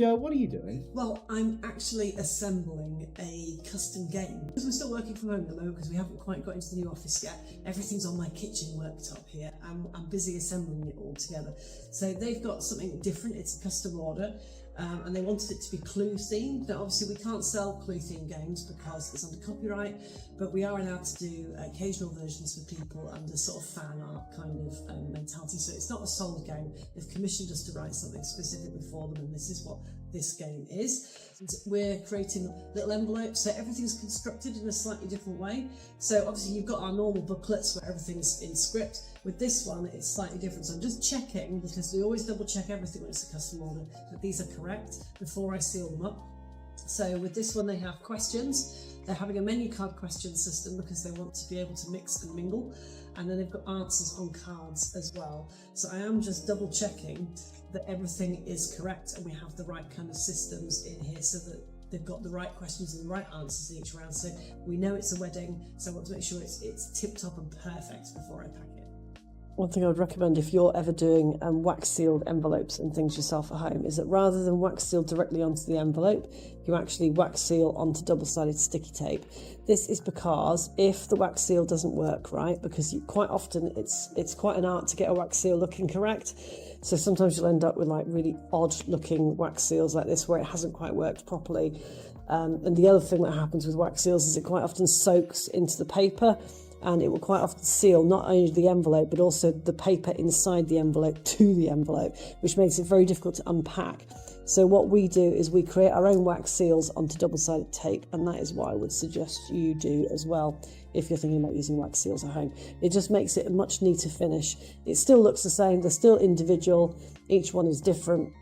Jo, what are you doing? Well, I'm actually assembling a custom game. Because we're still working from home at the moment because we haven't quite got into the new office yet. Everything's on my kitchen worktop here. I'm busy assembling it all together. So they've got something different. It's a custom order. And they wanted it to be clue themed. Now obviously we can't sell clue themed games because it's under copyright, but we are allowed to do occasional versions for people under sort of fan art kind of mentality. So it's not a sold game. They've commissioned us to write something specifically for them, and this is what this game is. We're creating little envelopes, so everything's constructed in a slightly different way. So obviously you've got our normal booklets where everything's in script. With this one, it's slightly different. So I'm just checking, because we always double check everything when it's a custom order, that these are correct before I seal them up. So with this one, they have questions. They're having a menu card question system because they want to be able to mix and mingle. And then they've got answers on cards as well. So I am just double checking that everything is correct and we have the right kind of systems in here so that they've got the right questions and the right answers in each round. So we know it's a wedding, so I want to make sure it's tip-top and perfect before I pack it. One thing I would recommend if you're ever doing wax sealed envelopes and things yourself at home is that rather than wax seal directly onto the envelope, you actually wax seal onto double-sided sticky tape. This is because if the wax seal doesn't work right, because quite often it's quite an art to get a wax seal looking correct. So sometimes you'll end up with like really odd looking wax seals like this where it hasn't quite worked properly. And the other thing that happens with wax seals is it quite often soaks into the paper, and it will quite often seal not only the envelope but also the paper inside the envelope to the envelope, which makes it very difficult to unpack. So what we do is we create our own wax seals onto double-sided tape, and that is what I would suggest you do as well if you're thinking about using wax seals at home. It just makes it a much neater finish. It still looks the same, they're still individual, each one is different,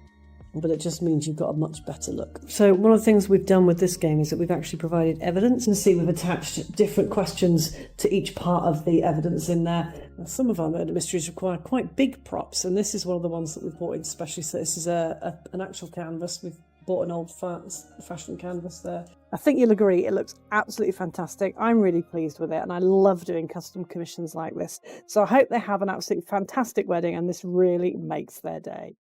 but it just means you've got a much better look. So one of the things we've done with this game is that we've actually provided evidence. You can see we've attached different questions to each part of the evidence in there. Now, some of our murder mysteries require quite big props, and this is one of the ones that we've brought in especially. So this is an actual canvas. We've bought an old-fashioned canvas there. I think you'll agree it looks absolutely fantastic. I'm really pleased with it, and I love doing custom commissions like this. So I hope they have an absolutely fantastic wedding, and this really makes their day.